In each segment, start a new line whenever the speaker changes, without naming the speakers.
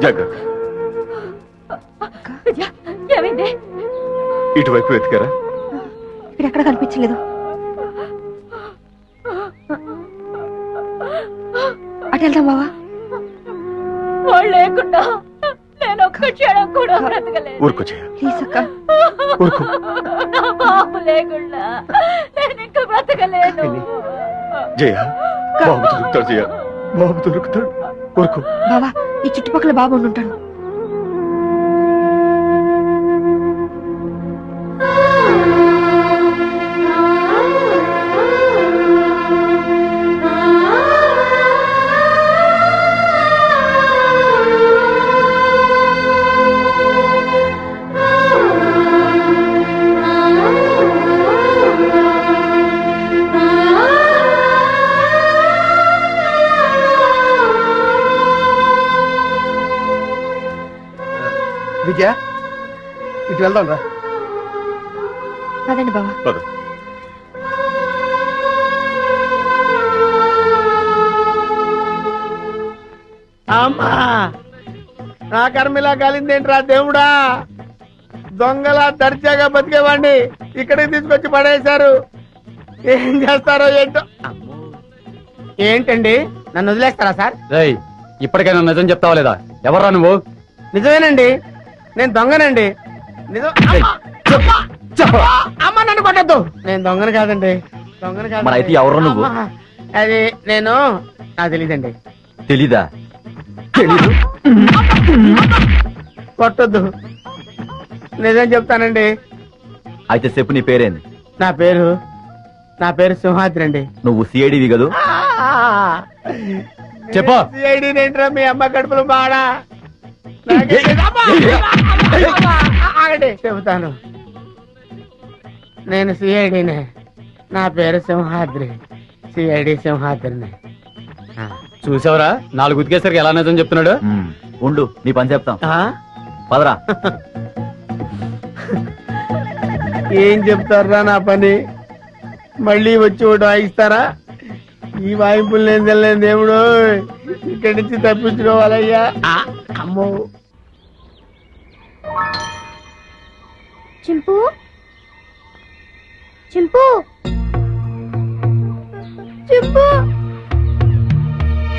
జాగ్రత్త.
ఏమైంది?
ఇటువైపు వెతికారా?
ఇక్కడ ఎక్కడ కనిపించలేదు. అటు వెళ్దాం బావా. వాళ్ళు లేకుండా నేను ఒక్క క్షణం కూడా బ్రతకలేదు.
ఊరుకో జయ,
ప్లీజ్ అక్క.
ఊరుకో.
నా బాబు లేకుండా నేను ఇంకా బ్రతకలేను.
జయ, బాబు దొరుకుతాడు. జయ, బాబు దొరుకుతాడు. ఊరుకో.
బావా, ఈ చుట్టుపక్కల బాబు ఉండుంటాడు.
విజయ, ఇటు వెళ్దాం రా.
పదండి బావా.
పద.
అమ్మా, నా కర్మిలా కాలిందేంట్రా దేవుడా. దొంగలా దర్జాగా బతికేవాడిని ఇక్కడికి తీసుకొచ్చి పడేశారు. ఏం చేస్తారో ఏంటో. ఏంటండి, నన్ను వదిలేస్తారా సార్?
ఇప్పటికైనా నిజం చెప్తావా లేదా? ఎవరా నువ్వు?
నిజమేనండి, నేను దొంగనండి. నిజం. అమ్మ, నన్ను కొట్టద్దు. నేను దొంగను కాదండి, దొంగను కాదు.
మరి అయితే ఎవరు నువ్వు?
అది నేను, నాకు తెలీదండి.
తెలీదా? తెలీదు.
కొట్టద్దు, నిజం చెప్తానండి.
అయితే చెప్పు, నీ పేరేంది?
నా పేరు సింహాద్రి అండి.
నువ్వు సిఐడివి కదూ? చెప్పు.
సిఐడి ఏంట్రా, మీ అమ్మ కడుపులో బాడా. చెబుతాను, నేను సిఐడినే. నా పేరు సింహాద్రి, సిఐడి సింహాద్రిని.
చూసావరా, 4 ఉతికేసరికి ఎలా నిజం చెప్తున్నాడు. ఉండు, నీ పని చెప్తాం. పదరా.
ఏం చెప్తారా నా పని? మళ్ళీ వచ్చి ఒకటి వాయిస్తారా? ఈ వాయింపులు నేను తెలియని దేవుడు, ఇక్కడి నుంచి తప్పించుకోవాలయ్యా. అమ్మో.
చింపు, చింపు, చింపు,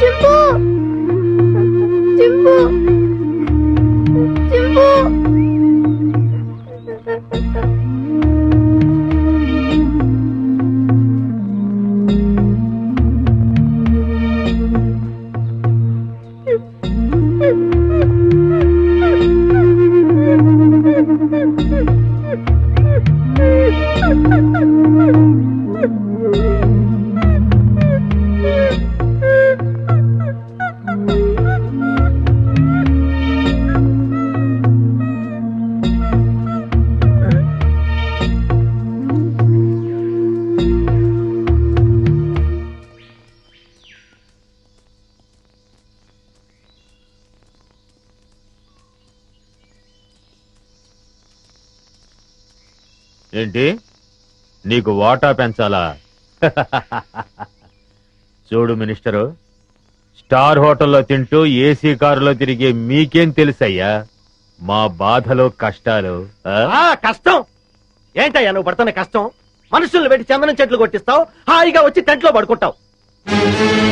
చింపు, చింపు, చింపు.
ఏంటి, నీకు వాటా పెంచాలా? చూడు మినిస్టరు, స్టార్ హోటల్లో తింటూ ఏసీ కారులో తిరిగే మీకేం తెలుసయ్యా మా బాధలు కష్టాలు?
కష్టం ఏంటయ్యా నువ్వు పడుతున్న కష్టం? మనుషుల్ని పెట్టి చందనం చెట్లు కొట్టిస్తావు, హాయిగా వచ్చి టెంట్ లో పడుకుంటావు.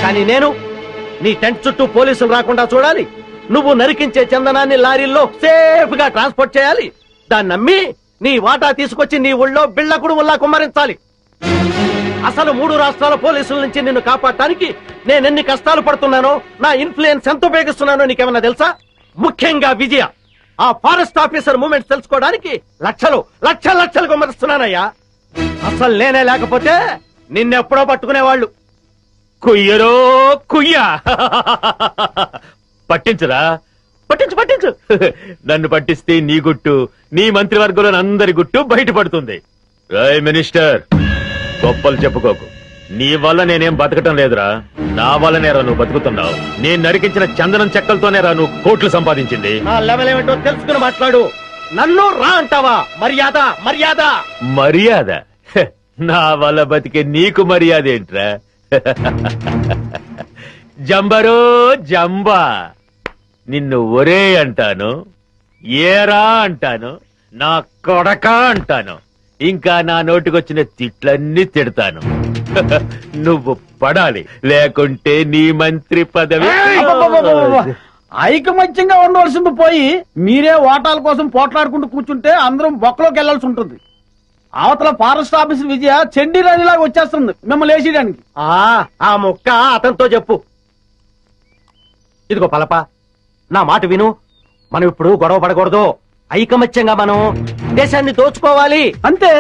కానీ నేను నీ టెంట్ చుట్టూ పోలీసులు రాకుండా చూడాలి. నువ్వు నరికించే చందనాన్ని లారీల్లో సేఫ్ గా ట్రాన్స్పోర్ట్ చేయాలి. దాన్ని నమ్మి నీ వాటా తీసుకొచ్చి నీ ఊళ్ళో బిళ్ళకుడు ఉల్లా కుమ్మరించాలి. అసలు 3 రాష్ట్రాల పోలీసుల నుంచి నిన్ను కాపాడటానికి నేనెన్ని కష్టాలు పడుతున్నానో, నా ఇన్ఫ్లుయెన్స్ ఎంత ఉపయోగిస్తున్నానో నీకేమన్నా తెలుసా? ముఖ్యంగా విజయ, ఆ ఫారెస్ట్ ఆఫీసర్ మూమెంట్స్ తెలుసుకోవడానికి లక్షలు లక్షలు లక్షలు కుమ్మరిస్తున్నానయ్యా. అసలు నేనే లేకపోతే నిన్నెప్పుడో పట్టుకునేవాళ్ళు.
కుయ్యరో కుయ్యా. పట్టించురా, పట్టించు. నన్ను పట్టిస్తే నీ గుట్టు, నీ మంత్రివర్గంలో అందరి గుట్టు బయటపడుతుంది. రాయ్ మినిస్టర్, గొప్పలు చెప్పుకోకు. నీ వల్ల నేనేం బతకటం లేదురా, నా వల్లనేరా నువ్వు బతుకుతున్నావు. నేను నరికించిన చందనం చెక్కలతోనేరా నువ్వు కోట్లు సంపాదించింది.
ఆ లెవెల్ ఏమిటో తెలుసుకుని మాట్లాడు. నన్ను రా అంటావా? మర్యాద మర్యాద
మర్యాద? నా వల్ల బతికే నీకు మర్యాద ఏంట్రా? జంబరో జంబా, నిన్ను ఒరే అంటాను, ఏరా అంటాను, నా కొడక అంటాను, ఇంకా నా నోటికొచ్చిన తిట్లన్నీ తిడతాను. నువ్వు పడాలి, లేకుంటే నీ మంత్రి పదవి.
ఐకమత్యంగా ఉండవలసింది పోయి మీరే ఓటాల కోసం పోట్లాడుకుంటూ కూర్చుంటే అందరం బొక్కలోకి వెళ్లాల్సి ఉంటుంది. అవతల ఫారెస్ట్ ఆఫీసర్ విజయ చెండీరాణిలాగా వచ్చేస్తుంది మిమ్మల్ని వేసేయడానికి.
ఆ ముక్క అతనితో చెప్పు. ఇదిగో పలప, నా మాట విను. మనం ఇప్పుడు గొడవ పడకూడదు. ఐకమత్యంగా మనం దేశాన్ని దోచుకోవాలి
అంతే.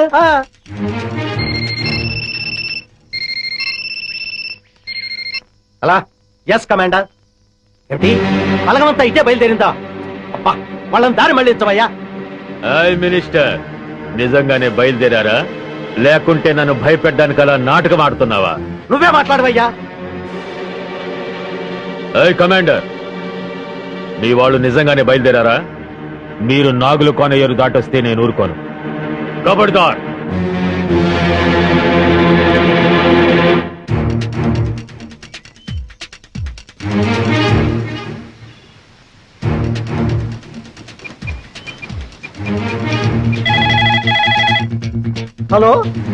అలా ఎస్ కమాండర్. ఏమిటి బలగమంతా ఇటే బయలుదేరిందా? అబ్బా, వాళ్ళని దారి మళ్ళించవయ్యా.
హాయ్ మినిస్టర్, నిజంగానే బయలుదేరారా, లేకుంటే నన్ను భయపెట్టడానికి అలా నాటకం ఆడుతున్నావా?
నువ్వే మాట్లాడవయ్యా.
హాయ్ కమాండర్, మీ వాళ్ళు నిజంగానే బయలుదేరారా? మీరు నాగులు కోనయ్యరు దాటొస్తే నేను ఊరుకోను. కబడ్దార్.
హలో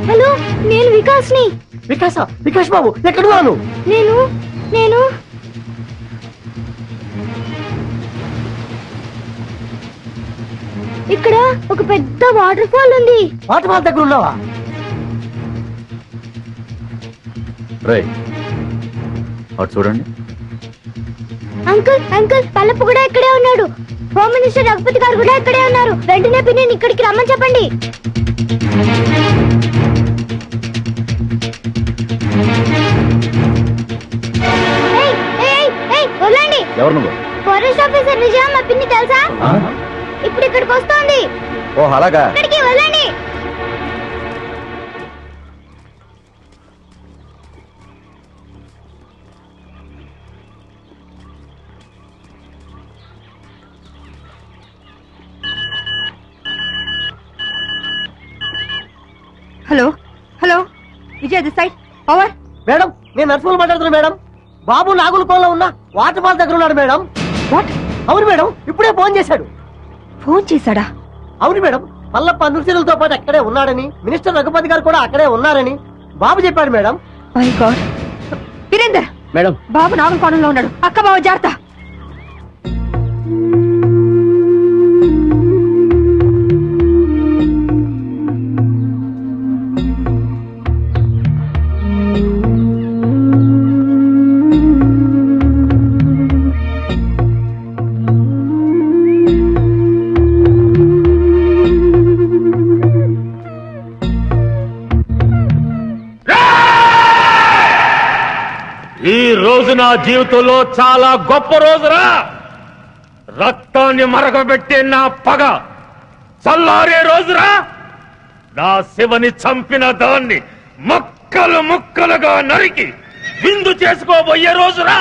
హలో, నేను వికాస్ని.
వికాస్ బాబు ఎక్కడున్నాను?
నేను నేను ఇక్కడ ఒక పెద్ద వాటర్ ఫాల్ ఉంది.
వాటర్ ఫాల్ దగ్గర ఉన్నావా?
రై అటు చూడండి.
అంకుల్ అంకుల్, పల్లపు కూడా ఇక్కడే ఉన్నాడు. హోమ్ మినిస్టర్ రఘుపతి గారు కూడా ఇక్కడే ఉన్నారు. వెంటనే పిన్ని ఇక్కడికి రమ్మని చెప్పండి. ఏయ్, ఏయ్, ఏయ్, వదలండి.
ఎవరు నువ్వు?
ఫారెస్ట్ ఆఫీసర్ విజయ, మా పిన్ని తెలుసా? ఇప్పుడు ఇక్కడికి వస్తోంది.
ఓ అలాగా.
ఇక్కడికి వదలండి.
Hello hello, Vijay this side, over.
Madam, నేను నర్సులు మాట్లాడుతున్నా మేడం. బాబు నాగుల కోలో ఉన్న వాటర్ ఫాల్ దగ్గర ఉన్నాడు మేడం.
వాట్?
అవును మేడం, ఇప్పుడే ఫోన్ చేశాడు.
ఫోన్ చేశాడా?
అవును మేడం, పల్లప్ప నృత్యులతో పాటు అక్కడే ఉన్నాడని, మినిస్టర్ రఘుపతి గారు కూడా అక్కడే ఉన్నారని బాబు చెప్పాడు madam.
My God. Virender,
madam,
బాబు నాగల్ కోణంలో ఉన్నాడు. అక్క బావ జాగ్రత్త.
ఈ రోజు నా జీవితంలో చాలా గొప్ప రోజురా. రక్తాన్ని మరగబెట్టే నా పగ చల్లారే రోజురా. నా శివని చంపిన దాన్ని ముక్కలు ముక్కలుగా నరికి విందు చేసుకోబోయే రోజురా.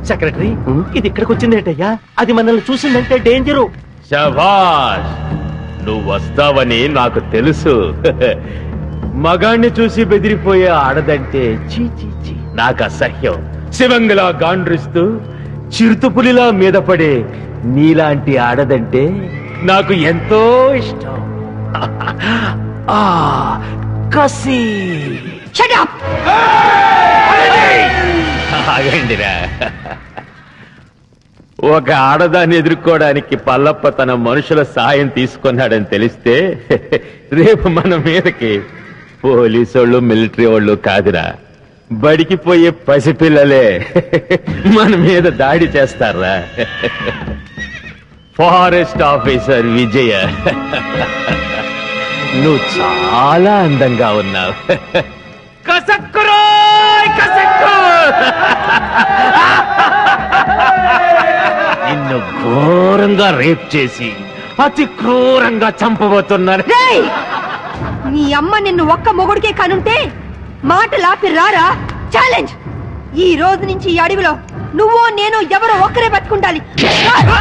సెక్రటరీ, ఇది ఇక్కడికి వచ్చిందేటయ్యా? అది మనల్ని చూసిందంటే డేంజరు.
శభాష్, నువ్వు వస్తావని నాకు తెలుసు. మగాణ్ణి చూసి బెదిరిపోయే ఆడదంటే చీ చీ చీ నాకు అసహ్యం. శివంగిలా గాండ్రిస్తూ చిరుతుపులిలా మీద పడే నీలాంటి ఆడదంటే నాకు ఎంతో ఇష్టం. ఆ కసి.
Shut up.
ఆగండిరా. ఒక ఆడదాన్ని ఎదుర్కోవడానికి పల్లప్ప తన మనుషుల సాయం తీసుకున్నాడని తెలిస్తే రేపు మన మీదకి పోలీసోళ్ళు మిలిటరీ వాళ్ళు కాదురా, బడికి పోయే పసిపిల్లలే మన మీద దాడి చేస్తారా. ఫారెస్ట్ ఆఫీసర్ విజయ, నువ్వు చాలా అందంగా ఉన్నావు. కసక్కురోయ్ కసక్కు. నిన్ను ఘోరంగా రేప్ చేసి అతి క్రూరంగా చంపబోతున్నాను.
రేయ్! నీ అమ్మ నిన్ను ఒక్క మొగుడికే కనుంటే మాటలాపి రారా? ఛాలెంజ్! ఈ రోజు నుంచి ఈ అడవిలో నువ్వు నేను ఎవరో ఒక్కరే బతుకుండాలి. రా!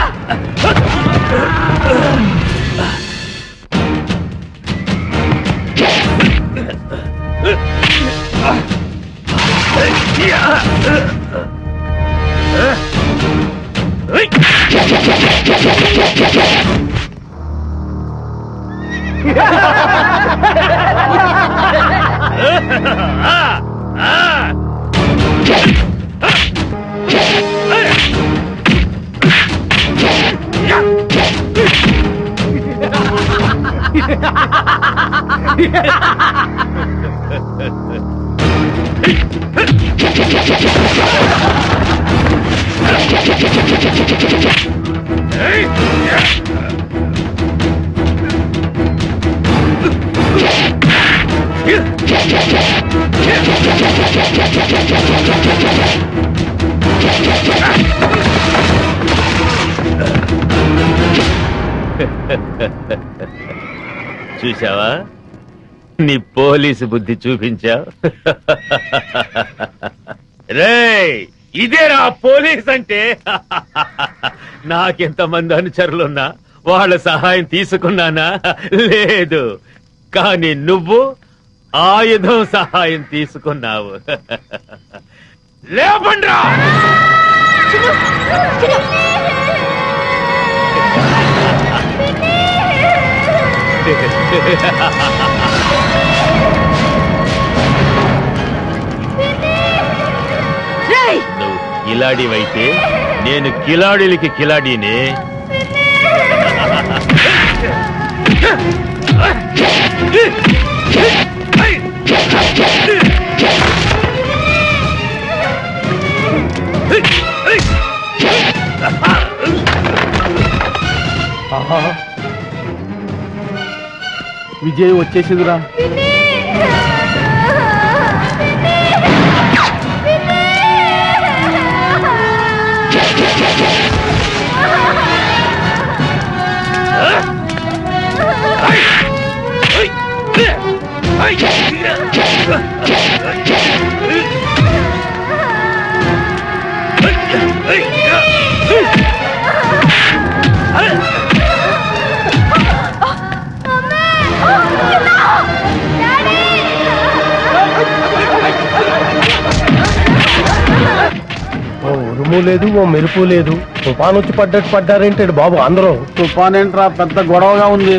చూసావా, నీ పోలీసు బుద్ధి చూపించావు. రేయ్, ఇదేరా పోలీస్ అంటే. నాకెంతమంది అనుచరులున్నా వాళ్ళ సహాయం తీసుకున్నానా? లేదు. కానీ నువ్వు ఆయుధం సహాయం తీసుకున్నావు. లేపండ్రా!
రేయ్!
నువ్వు కిలాడివైతే నేను కిలాడిలకి కిలాడీనే.
విజయ్ వచ్చేసిందిరా.
ఓ ఉరుము లేదు, ఓ మెరుపు లేదు. తుఫాన్ వచ్చి పడ్డట్టు పడ్డారేంటాడు బాబు అందరూ.
తుఫాన్ ఏంట్రా, పెద్ద గొడవగా ఉంది.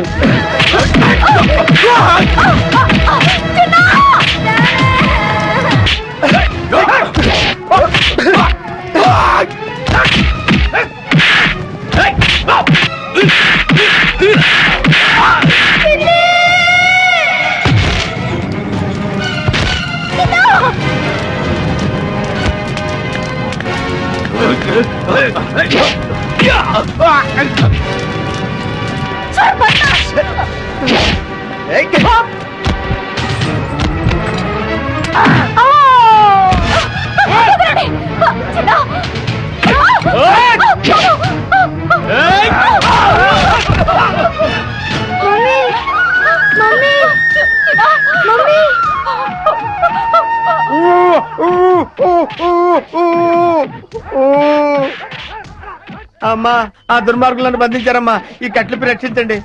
అమ్మా, ఆ దుర్మార్గులను బంధించారమ్మా. ఈ కట్లిపి రక్షించండి.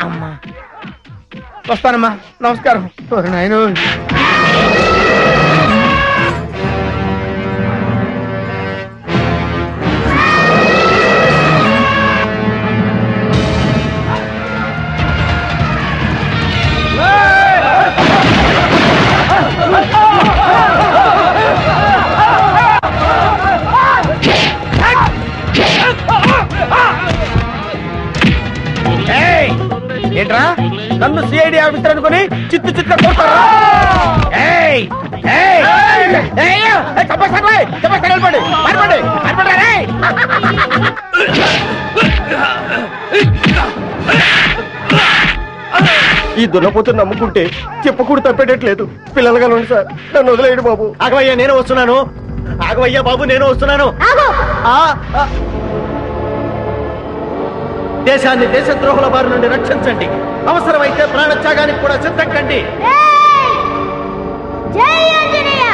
అమ్మా, వస్తానమ్మా. నమస్కారం. నాయన ఏంట్రా, నన్ను సిఐడి ఆఫీసర్ అనుకుని చిత్తు చిత్తుగా కొడతారా? ఈ దున్నపోతు నమ్ముకుంటే చెప్పకూడదు తప్పేటట్లేదు. పిల్లలుగా ఉండి సార్, నన్ను వదిలేయండి బాబు. ఆగవయ్యా, నేను వస్తున్నాను. ఆగవయ్యా బాబు, నేను వస్తున్నాను. దేశాన్ని దేశద్రోహుల బారి నుండి రక్షించండి. అవసరమైతే ప్రాణత్యాగానికి కూడా సిద్ధం కండి.
జై ఆంజనేయ.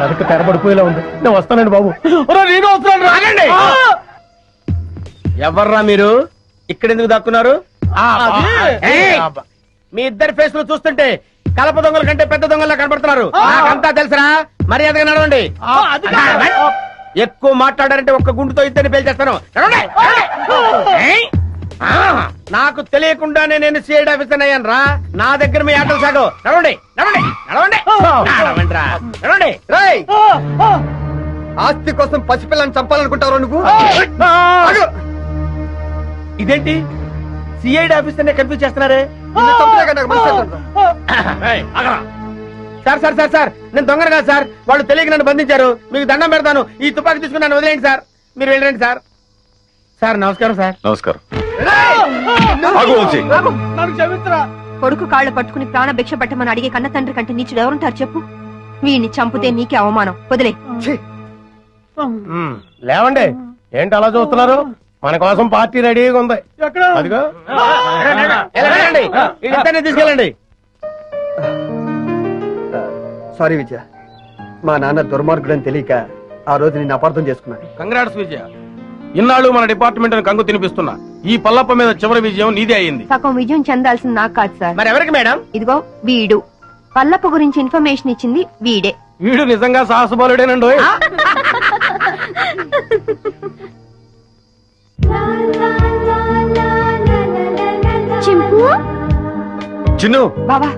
కనుక తెరబడిపోయేలా ఉంది. నేను వస్తానండి బాబు.
నేను వస్తున్నాను రాగండి.
ఎవర్రా మీరు? ఇక్కడ ఎందుకు దక్కున్నారు?
ఏయ్!
మీ ఇద్దరి ఫేస్ చూస్తుంటే కలప దొంగల కంటే పెద్ద దొంగలా కనబడుతున్నారు. నాకంతా తెలుసురా. మర్యాదగా నడవండి. ఎక్కువ మాట్లాడారంటే ఒక్క గుండుతో ఇద్దరిని పేల్చేస్తాను. నడవండి. ఏయ్! నాకు తెలియకుండానే నేను సిఐడి ఆఫీసర్ అయ్యాను రా. నా దగ్గర మీ ఆటలు సాగు. నడవండి నడవండి నడవండి నడవండి రా. నడవండి. రేయ్! ఆస్తి కోసం పసిపిల్లని చంపాలనుకుంటారు నువ్వు? ఆగు! ఇదేంటి సిఐడి ఆఫీసర్ నే కన్ఫ్యూజ్ చేస్తున్నారే? సార్ సార్ సార్ సార్ నేను దొంగను కాదు సార్. వాళ్ళు తెలియక నన్ను బంధించారు. మీకు దండం పెడతాను. ఈ తుపాకీ తీసుకుని నన్ను వదిలేయండి సార్. మీరు వెళ్ళండి సార్. సార్ నమస్కారం సార్.
నమస్కారం.
నన్ను క్షమించరా.
కొడుకు కాళ్ళు పట్టుకుని ప్రాణ భిక్ష పెట్టమని అడిగే కన్న తండ్రి కంటే నీచుడు ఎవరుంటారు చెప్పు? వీడిని చంపితే నీకే అవమానం. వదిలే.
లేవండి. ఏంటి అలా చూస్తున్నారు? మన కోసం పార్టీ రెడీగా ఉంది.
ఎక్కడ?
అదిగో వెళ్ళండి. ఇద్దరిని తీసుకెళ్ళండి.
సారీ విజయ, మా నాన్న దుర్మార్గుడని తెలియక ఆ రోజు నేను అపార్థం చేసుకున్నాను.
కంగ్రాట్స్ విజయ. ఇన్నాళ్ళు మన డిపార్ట్మెంట్ కంగు తినిపిస్తున్నా ఈ పల్లప్ప మీద చివరి విజయం నీదే అయింది.
సగం విజయం చెందాల్సింది నాకు కాదు సార్.
మరి ఎవరికి మేడం?
ఇదిగో వీడు పల్లప్ప గురించి ఇన్ఫర్మేషన్ ఇచ్చింది వీడే.
వీడు నిజంగా సాహసబాలుడేనండి.
చింపు
చిన్ను
బావా,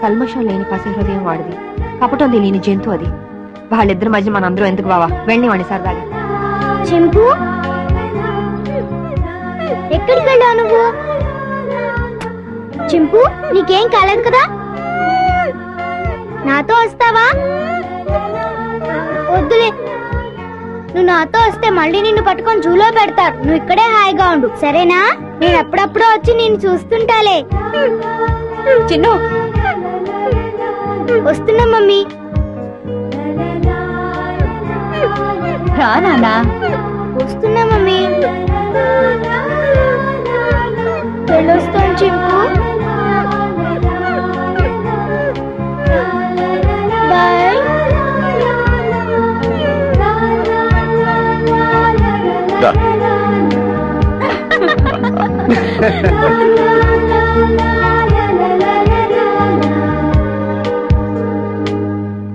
కల్మషం లేని పసి హృదయం వాడిది, కపటం తెలియని జంతు అది. వాళ్ళిద్దరి మధ్య మనందరం ఎందుకు బావా? వెళ్ళి వాడి సరదాగా.
చింపు ఎక్కడికి వెళ్ళావు నువ్వు? చింపు నీకేం కాలేదు కదా? నాతో వస్తావా? వద్దులే, నువ్వు నాతో వస్తే మళ్ళీ నిన్ను పట్టుకొని జూలో పెడతారు. నువ్వు ఇక్కడే హాయిగా ఉండు, సరేనా? నేను అప్పుడప్పుడు వచ్చి నిన్ను చూస్తుంటాలే.
చిన్ను
వస్తున్నా మమ్మీ.
రా నాన్నా.
వస్తున్నా మమ్మీ. వెళ్ళొస్తాను చింపు. బాయ్.
దా.